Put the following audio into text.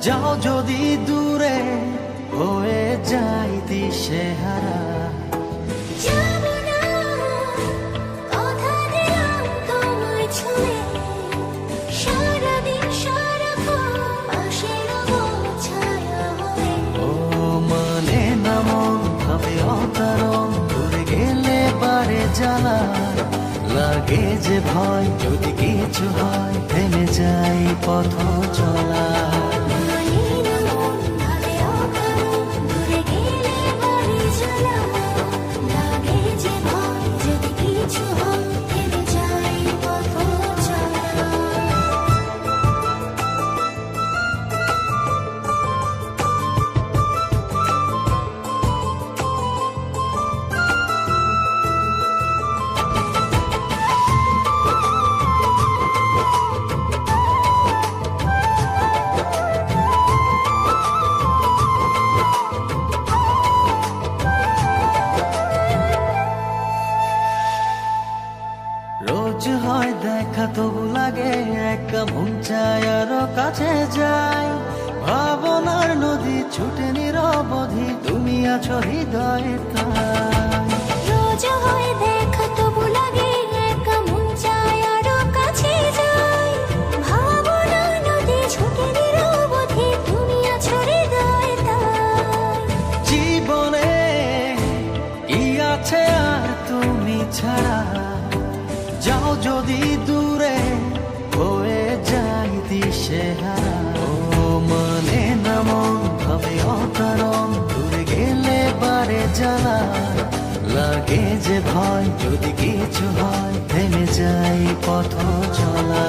যাও যদি দূরে হয়ে যাই দিশেহারা। জ্বালা লাগে যে ভয়, যদি কিছু হয় থেমে যাই পথ চলা। রোজ হয় দেখা তবু লাগে একা, মন চায় আরো কাছে যাই। ভাবনার নদী ছুটে নিরবধি, তুমি আছো হৃদয়ে তাই। রোজ হয় দেখা তবু লাগে একা, মন চায় আরো কাছে যাই। ভাবনার নদী ছুটে নিরবধি, তুমি আছো হৃদয়ে তাই। জীবনে কি আছে আর তুমি ছাড়া, যাও যদি দূরে হয়ে যাই দিশেহারা। ও মানে না মন ভাবে অকারণ, দূরে গেলে বারে জ্বালা লাগে যে ভয়, যদি কিছু হয় থেমে যাই পথ চলা।